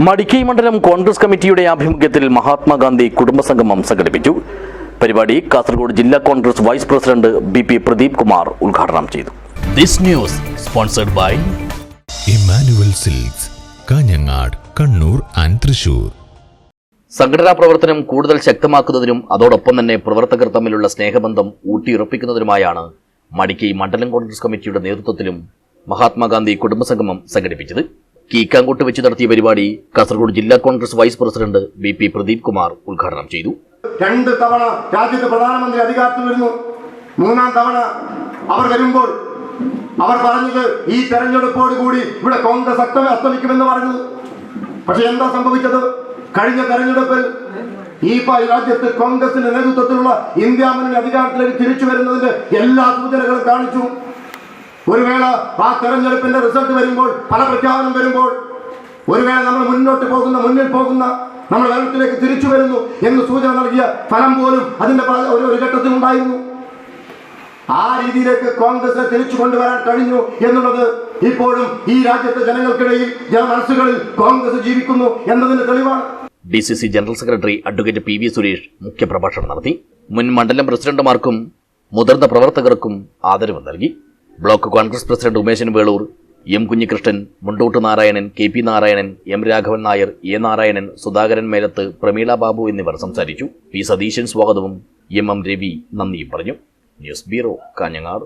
മടിക്കൈ മണ്ഡലം കോൺഗ്രസ് കമ്മിറ്റിയുടെ ആഭിമുഖ്യത്തിൽ മഹാത്മാഗാന്ധി കുടുംബസംഗമം സംഘടിപ്പിച്ചു. പരിപാടി കാസർഗോഡ് ജില്ലാ Congress vice president B P. Pradeep Kumar ഉദ്ഘാടനം ചെയ്തു. This news sponsored by Emmanuel Silks, Kanhangad, Kannur and Thrissur. സംഘടനാ പ്രവർത്തനം കൂടുതൽ ശക്തമാക്കുന്നതിനും അതോടൊപ്പം തന്നെ പ്രവർത്തകർ തമ്മിലുള്ള സ്നേഹബന്ധം ഊട്ടിയുറപ്പിക്കുന്നതിനുമായാണ് മടിക്കൈ മണ്ഡലം കോൺഗ്രസ് കമ്മിറ്റിയുടെ നേതൃത്വത്തിലും മഹാത്മാഗാന്ധി കുടുംബസംഗമം സംഘടിപ്പിച്ചത്. കീക്കാങ്കോട്ട് വെച്ച് നടത്തിയ പരിപാടി കാസർഗോഡ് ജില്ലാ Congress vice president B P. Pradeep Kumar ഉദ്ഘാടനം ചെയ്തു. 2 തവണ രാജ്യത്ത് പ്രധാനമന്ത്രി അധികാരത്തിൽ വരുന്നു. 3-ാം തവണ അവർ വരുമ്പോൾ അവർ പറഞ്ഞത് ഈ തെരഞ്ഞെടുപ്പോടുകൂടി ഇവിടെ കോൺഗ്രസ് അസ്തമിക്കുമെന്ന് പറഞ്ഞത്. പക്ഷെ എന്താ സംഭവിച്ചത്? കഴിഞ്ഞ തെരഞ്ഞെടുപ്പിൽ ഈ രാജ്യത്ത് കോൺഗ്രസിന്റെ നേതൃത്വത്തിലുള്ള ഇന്ത്യ മുന്നണി അധികാരത്തിലേക്ക് തിരിച്ചു വരുന്നതിന്റെ എല്ലാ സൂചനകളും കാണിച്ചു. ഒരു വേള ആ തെരഞ്ഞെടുപ്പിന്റെ റിസൾട്ട് വരുമ്പോൾ, ഫല പ്രഖ്യാപനം വരുമ്പോൾ, ഒരു വേള നമ്മൾ മുന്നിൽ പോകുന്ന നമ്മൾ വെള്ളത്തിലേക്ക് തിരിച്ചു വരുന്നു എന്ന് സൂചന നൽകിയ ഫലം പോലും അതിന്റെ ഒരു ഘട്ടത്തിൽ ഉണ്ടായിരുന്നു. ആ രീതിയിലേക്ക് കോൺഗ്രസിനെ തിരിച്ചു കൊണ്ടുവരാൻ കഴിഞ്ഞു എന്നുള്ളത് ഇപ്പോഴും ഈ രാജ്യത്തെ ജനങ്ങൾക്കിടയിൽ മനസ്സുകളിൽ കോൺഗ്രസ് ജീവിക്കുന്നു എന്നതിന്റെ തെളിവാണ്. DCC general secretary advocate P.V. Suresh മുഖ്യപ്രഭാഷണം നടത്തി. മുൻ മണ്ഡലം പ്രസിഡന്റുമാർക്കും മുതിർന്ന പ്രവർത്തകർക്കും ആദരവ് നൽകി. Block Congress president Umeshan Veloor, M. Kunhikrishnan, Mundott Narayanan, KP Narayanan, M. Raghavan Nair, A. Narayanan, Sudhakaran Melath, Prameela Babu എന്നിവർ സംസാരിച്ചു. P. സതീശൻ സ്വാഗതവും M. രവി നന്ദിയും പറഞ്ഞു. News bureau, Kanhangad.